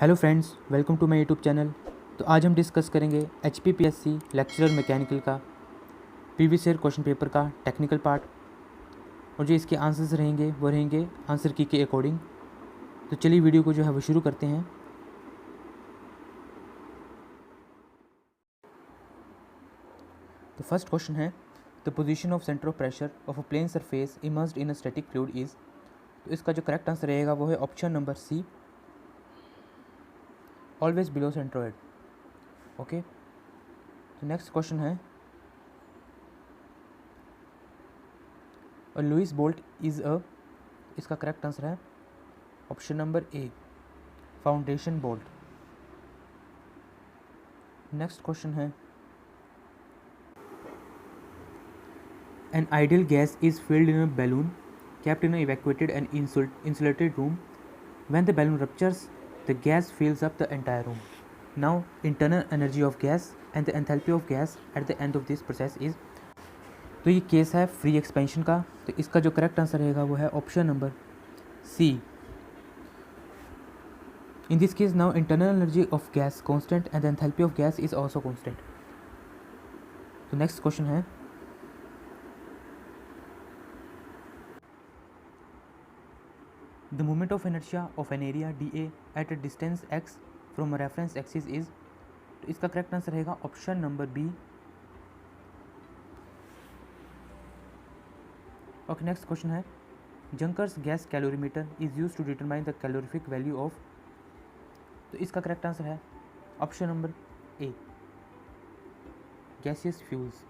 Hello friends, welcome to my YouTube channel. तो आज हम डिस्कस करेंगे HPPSC लेक्चरर मैकेनिकल का प्रीवियस ईयर क्वेश्चन पेपर का टेक्निकल पार्ट, और जो इसके आंसर्स रहेंगे वो रहेंगे आंसर की के अकॉर्डिंग। तो चलिए वीडियो को जो है वो शुरू करते हैं। तो फर्स्ट क्वेश्चन है, the position of centre of pressure of a plane surface immersed in a static fluid is. तो इसका जो करेक्ट आंसर रहेगा वो है option number C, always below centroid. Okay, तो नेक्स्ट क्वेश्चन है, लुइस बोल्ट इज़ अ। इसका correct answer है option number A, foundation bolt. Next question है, an ideal gas is filled in a balloon kept in a evacuated and insulated room. When the balloon ruptures, the gas fills up the entire room. Now, internal energy of gas and the enthalpy of gas at the end of this process is। तो ये case है free expansion का। तो इसका जो correct answer रहेगा वो है option number C. In this case now internal energy of gas constant and the enthalpy of gas is also constant. तो नेक्स्ट क्वेश्चन है, the moment of inertia of an area dA at a distance x from a reference axis is। तो इसका correct answer रहेगा option number B. Okay, next question है, Junkers gas calorimeter is use to determine the calorific value of. तो इसका correct answer है option number A, gaseous fuels.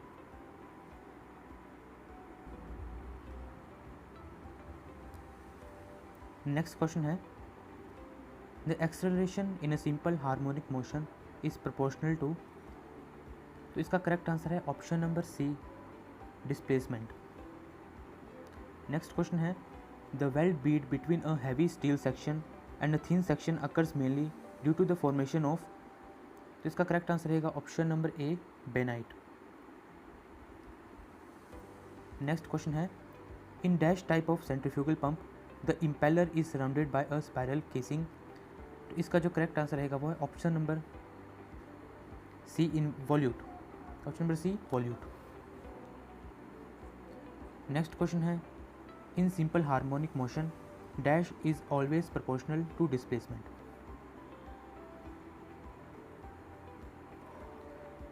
Next question है, the acceleration in a simple harmonic motion is proportional to. तो इसका correct answer है option number C, displacement. Next question है, the weld bead between a heavy steel section and a thin section occurs mainly due to the formation of. तो इसका correct answer रहेगा option number A, bainite. Next question है, in dash type of centrifugal pump the impeller is surrounded by a spiral casing. तो इसका जो correct answer रहेगा वो है option number C, in volute. Option number C, volute. Next question है, in simple harmonic motion dash is always proportional to displacement.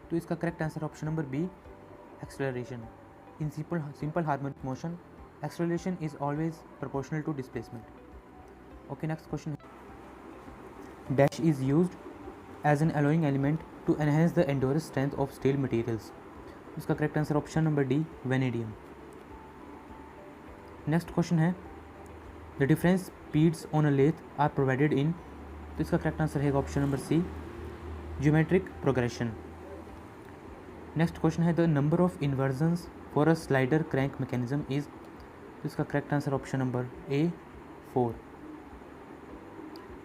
तो इसका correct answer option number B, acceleration. In simple harmonic motion acceleration is always proportional to displacement. Okay, next question. Dash is used as an alloying element to enhance the endurance strength of steel materials. इसका correct answer option number D, vanadium. Next question है, the difference speeds on a lathe are provided in. तो इसका correct answer रहेगा option number C, geometric progression. Next question है, the number of inversions for a slider crank mechanism is. तो इसका correct answer option number A, 4।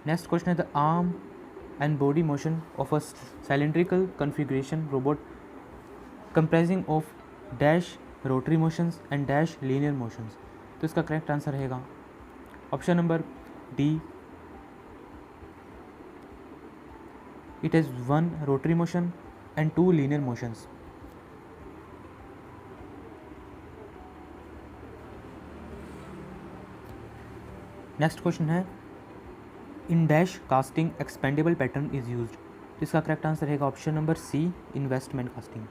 Next question है, the arm and body motion of a cylindrical configuration robot comprising of dash rotary motions and dash linear motions. तो इसका correct answer रहेगा option number D, it has 1 rotary motion and 2 linear motions. Next question है, in dash casting expendable pattern is used. तो इसका correct answer रहेगा option number C, investment casting.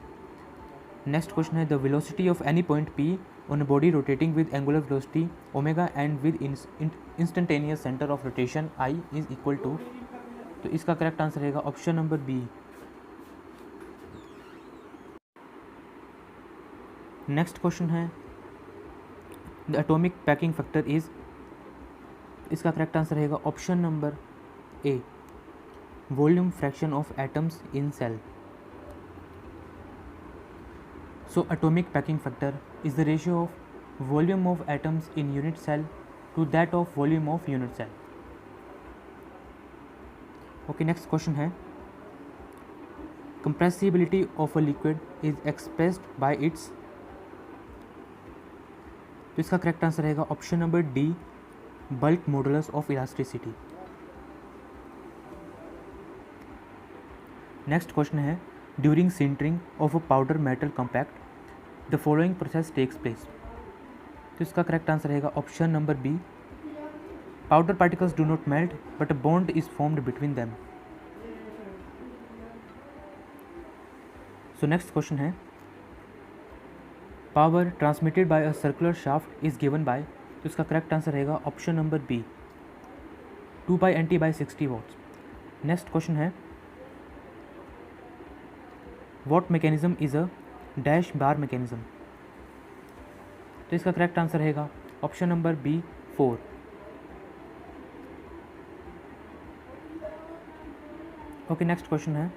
Next question है, the velocity of any point P on a body rotating with angular velocity omega and with instantaneous centre of rotation I is equal to. तो इसका correct answer रहेगा option number B. Next question है, the atomic packing factor is. इसका correct answer रहेगा option number A, volume fraction of atoms in cell. So atomic packing factor is the ratio of volume of atoms in unit cell to that of volume of unit cell. Okay, next question है, compressibility of a liquid is expressed by its. तो इसका correct answer रहेगा option number D, bulk modulus of elasticity. Next question है during sintering of a powder metal compact the following process takes place. तो इसका correct answer रहेगा option number B, powder particles do not melt but a bond is formed between them. So next question है power transmitted by a circular shaft is given by. तो इसका correct answer रहेगा option number B, 2/NT/60 watts. Next question है what mechanism is a dash bar mechanism. तो इसका correct answer रहेगा option number B, 4। Okay, next question है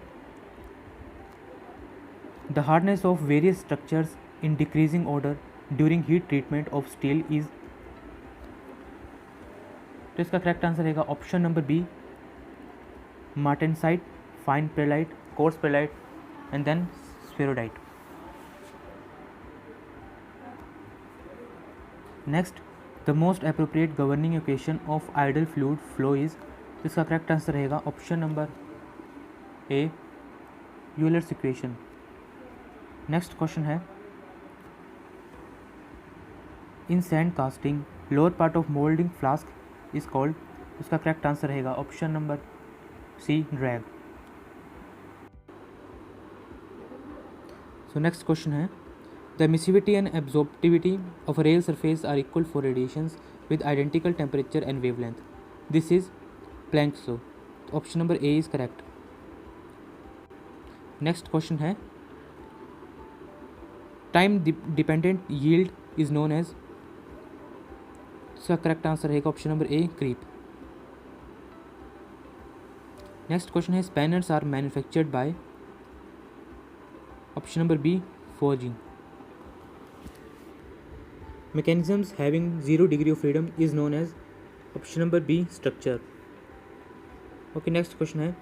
the hardness of various structures in decreasing order during heat treatment of steel is. तो इसका correct answer रहेगा option number B, martensite, fine pearlite, coarse pearlite and then spheroidite. Next, the most appropriate governing equation of ideal fluid flow is. तो इसका correct answer रहेगा option number A, Euler's equation. Next question है in sand casting lower part of moulding flask is called. उसका correct answer रहेगा option number C, drag. So next question है the emissivity and absorptivity of a rail surface are equal for radiations with identical temperature and wavelength. This is Planck's law. Option number A is correct. Next question है time dependent yield is known as। इसका correct answer रहेगा option number A, creep. Next question है spanners are manufactured by. Option number B, forging. Mechanisms having 0 degree of freedom is known as। option number B, structure. Okay, next question है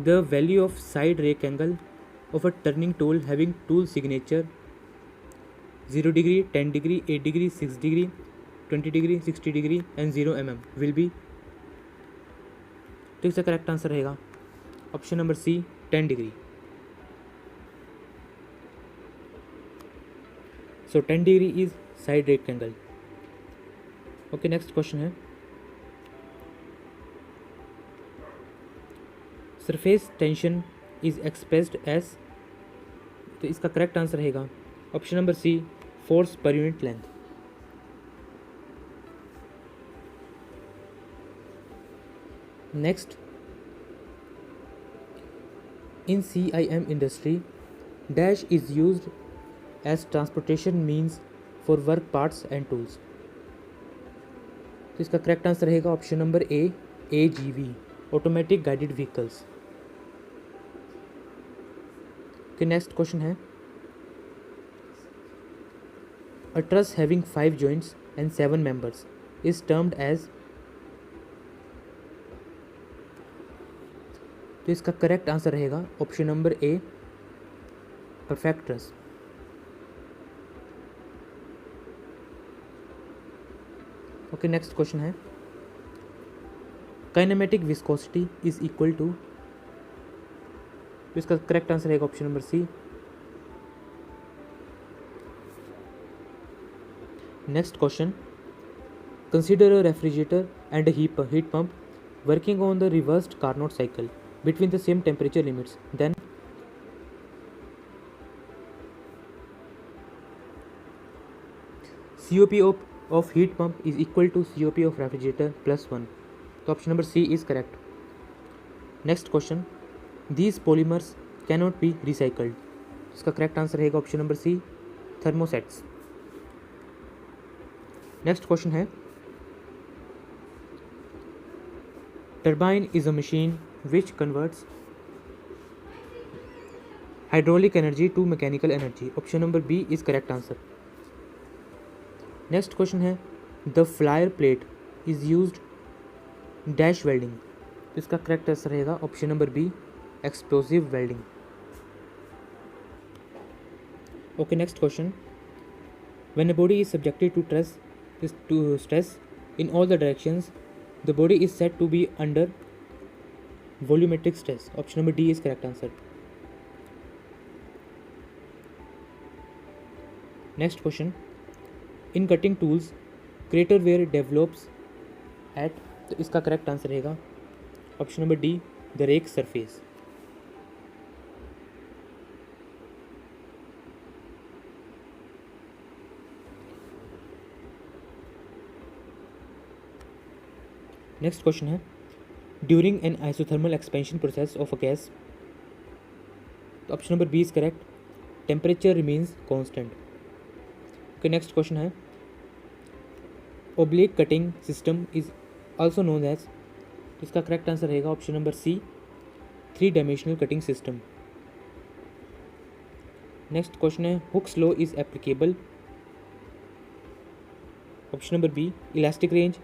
the value of side rake angle of a turning tool having tool signature 0 degree, 10 degree, 8 degree, 6 degree, 20 degree, 60 degree and 0 mm will be। तो इसका correct answer रहेगा option number C, 10 degree. So 10 degree is side rake angle. Okay, next question है surface tension is expressed as. तो इसका correct answer रहेगा option number C, force per unit length. Next, in CIM industry dash is used as transportation means for work parts and tools. तो इसका correct answer रहेगा option number A, AGV, automatic guided vehicles. Okay, next question है अ truss having 5 joints and 7 members is termed as। तो इसका correct answer रहेगा option number A, perfect truss. Okay, next question है kinematic viscosity is equal to. तो इसका correct answer रहेगा option number C. Next question consider a refrigerator and a heat pump working on the reversed Carnot cycle between the same temperature limits, then COP of heat pump is equal to COP of refrigerator plus 1. So option number C is correct. Next question, these polymers cannot be recycled. इसका correct answer रहेगा option number C, thermosets. Next question है turbine is a machine which converts hydraulic energy to mechanical energy. Option number B is correct answer. Next question है the flyer plate is used dash welding. इसका correct answer रहेगा option number B, explosive welding. Okay, next question, when a body is subjected to stress in all the directions, the body is said to be under volumetric stress. Option number D is correct answer. Next question, in cutting tools crater wear develops at, तो इसका correct answer रहेगा option number D, the rake surface. Next question है, during an isothermal expansion process of a gas, तो option number B is correct, temperature remains constant. Okay, next question है, oblique cutting system is also known as, इसका correct answer रहेगा option number C, 3 dimensional cutting system. Next question है, Hooke's law is applicable, option number B, elastic range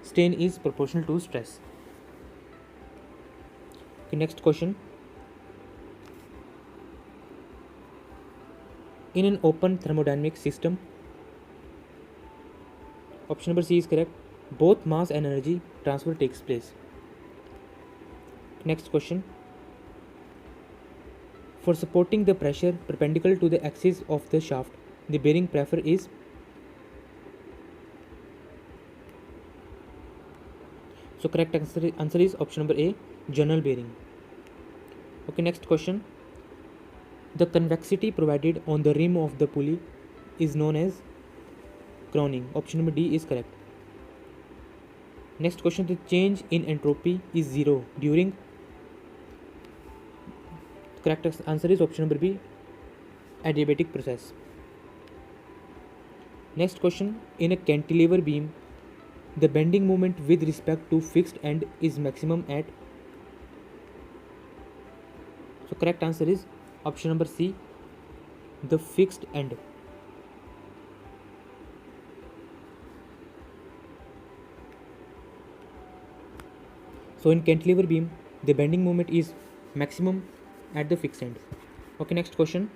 strain is proportional to stress. Okay, next question, in an open thermodynamic system, option number C is correct, both mass and energy transfer takes place. Next question, for supporting the pressure perpendicular to the axis of the shaft, the bearing prefer is, so correct answer is option number A, journal bearing. Okay, next question, the convexity provided on the rim of the pulley is known as crowning, option number D is correct. Next question, the change in entropy is 0 during, correct answer is option number B, adiabatic process. Next question, in a cantilever beam, the bending moment with respect to fixed end is maximum at, so correct answer is option number C, the fixed end. So in cantilever beam, the bending moment is maximum at the fixed end. Okay, next question,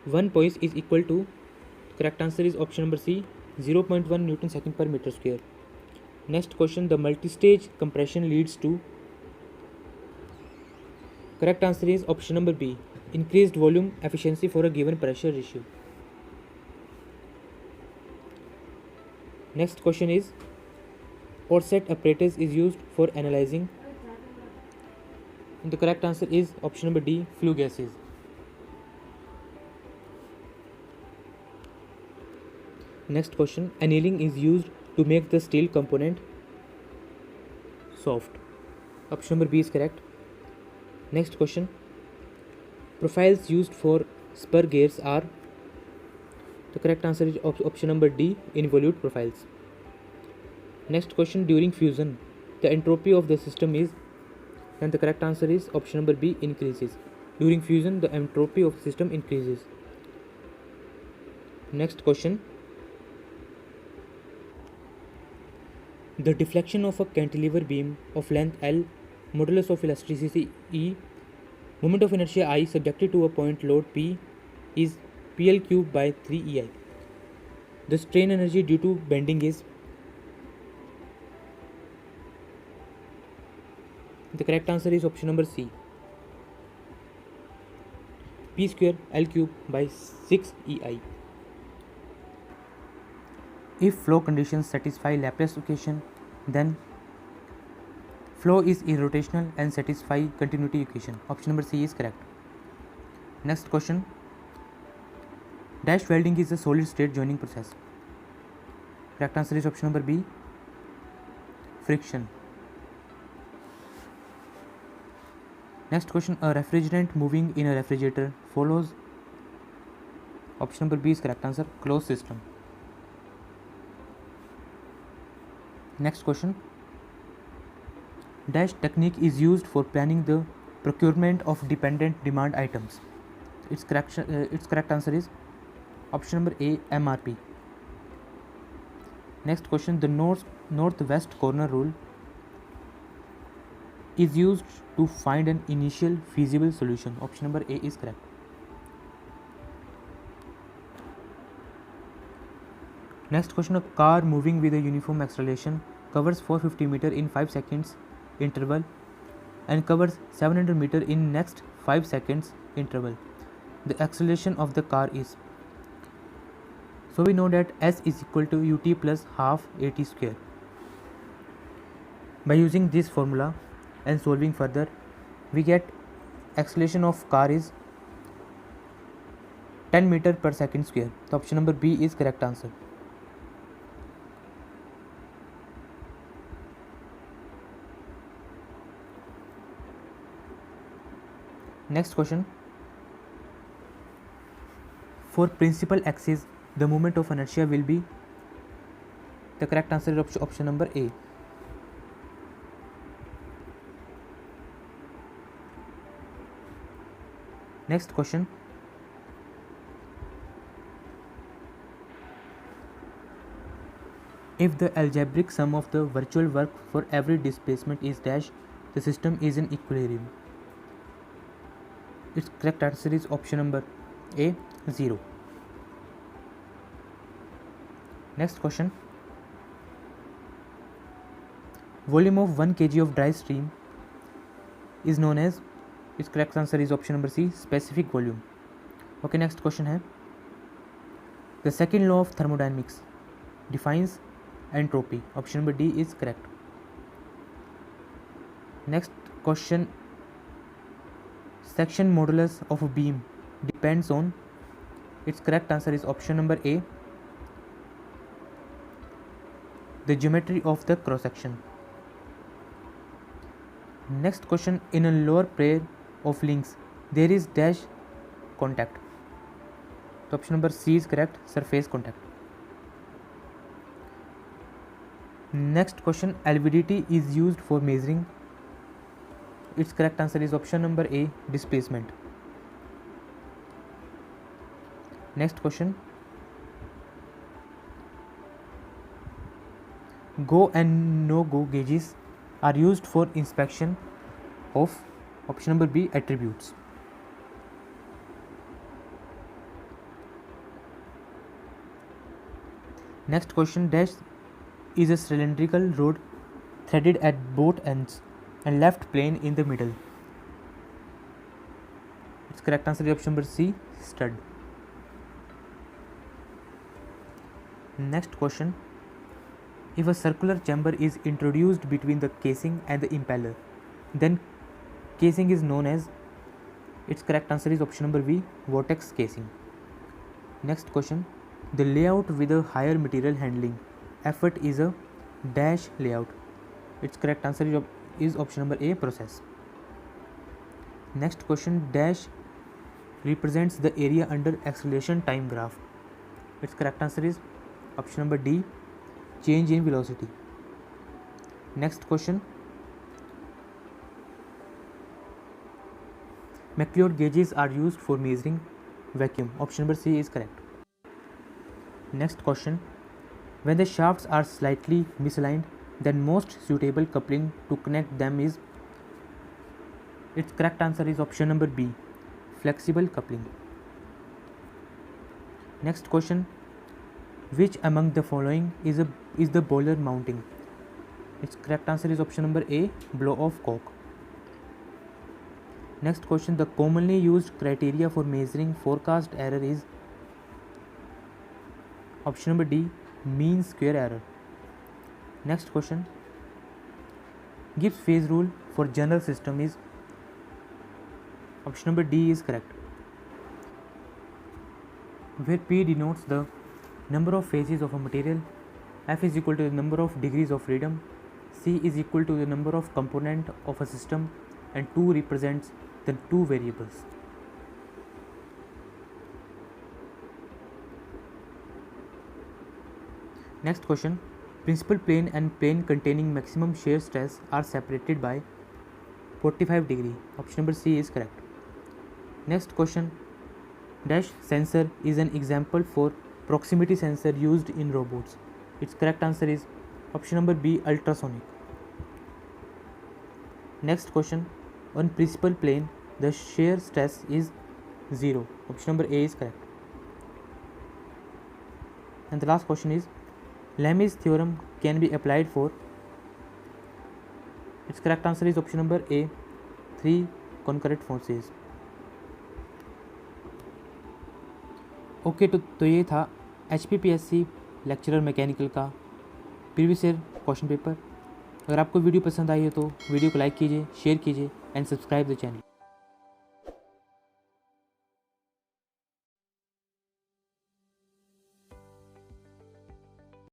1 poise is equal to, correct answer is option number C, 0.1 Newton second per meter square. Next question, the multi-stage compression leads to, correct answer is option number B, increased volume efficiency for a given pressure ratio. Next question is, Orset apparatus is used for analyzing, and the correct answer is option number D, flue gases. Next question, annealing is used to make the steel component soft, option number B is correct. Next question, profiles used for spur gears are, the correct answer is option number D, involute profiles. Next question, during fusion the entropy of the system is, and the correct answer is option number B, increases. During fusion the entropy of the system increases. Next question, the deflection of a cantilever beam of length L, modulus of elasticity E, moment of inertia I subjected to a point load P is PL cube by 3 EI. The strain energy due to bending is, the correct answer is option number C, P square L cube by 6 EI. If flow conditions satisfy Laplace equation, then flow is irrotational and satisfy continuity equation. Option number C is correct. Next question, dash welding is a solid state joining process. Correct answer is option number B, friction. Next question, a refrigerant moving in a refrigerator follows, option number B is correct answer, closed system. Next question, dash technique is used for planning the procurement of dependent demand items. Its correct answer is option number A, MRP. Next question, the northwest corner rule is used to find an initial feasible solution. Option number A is correct. Next question, a car moving with a uniform acceleration covers 450 meter in 5 seconds interval and covers 700 meter in next 5 seconds interval. The acceleration of the car is, So we know that S is equal to ut plus half at square. By using this formula and solving further, we get acceleration of car is 10 meter per second square. So option number B is correct answer. Next question. For principal axis, the moment of inertia will be, the correct answer is option number A. Next question. If the algebraic sum of the virtual work for every displacement is dash, the system is in equilibrium. Its correct answer is option number A, 0. Next question. Volume of 1 kg of dry stream is known as, its correct answer is option number C, specific volume. Okay, next question है, the second law of thermodynamics defines entropy. Option number D is correct. Next question. Section modulus of a beam depends on, its correct answer is option number A, the geometry of the cross section. Next question. In a lower pair of links there is dash contact. So option number C is correct, surface contact. Next question. LVDT is used for measuring, its correct answer is option number A, displacement. Next question. Go and no go gauges are used for inspection of, option number B, attributes. Next question. Dash is a cylindrical rod threaded at both ends and left plane in the middle. Its correct answer is option number C, stud. Next question. If a circular chamber is introduced between the casing and the impeller, then casing is known as, its correct answer is option number B, vortex casing. Next question. The layout with a higher material handling effort is a dash layout. Its correct answer is option number A, process. Next question. Dash represents the area under acceleration time graph. Its correct answer is option number D, change in velocity. Next question. McLeod gauges are used for measuring vacuum. Option number C is correct. Next question. When the shafts are slightly misaligned, then most suitable coupling to connect them is, its correct answer is option number B, flexible coupling. Next question. Which among the following is the boiler mounting? Its correct answer is option number A, blow off cork. Next question. The commonly used criteria for measuring forecast error is, option number D, mean square error. Next question. Gibbs phase rule for general system is, option number D is correct. Where P denotes the number of phases of a material, F is equal to the number of degrees of freedom, C is equal to the number of component of a system, and 2 represents the two variables. Next question. Principal plane and plane containing maximum shear stress are separated by 45 degree. Option number C is correct. Next question. Dash sensor is an example for proximity sensor used in robots. Its correct answer is option number B, ultrasonic. Next question. On principal plane the shear stress is 0. Option number A is correct. And the last question is, Lami's theorem can be applied for, its correct answer is option number A, 3 concurrent forces. Okay तो ये था HPPSC lecturer mechanical का previous year question paper. अगर आपको video पसंद आई है तो video को लाइक कीजिए, शेयर कीजिए एंड सब्सक्राइब द चैनल।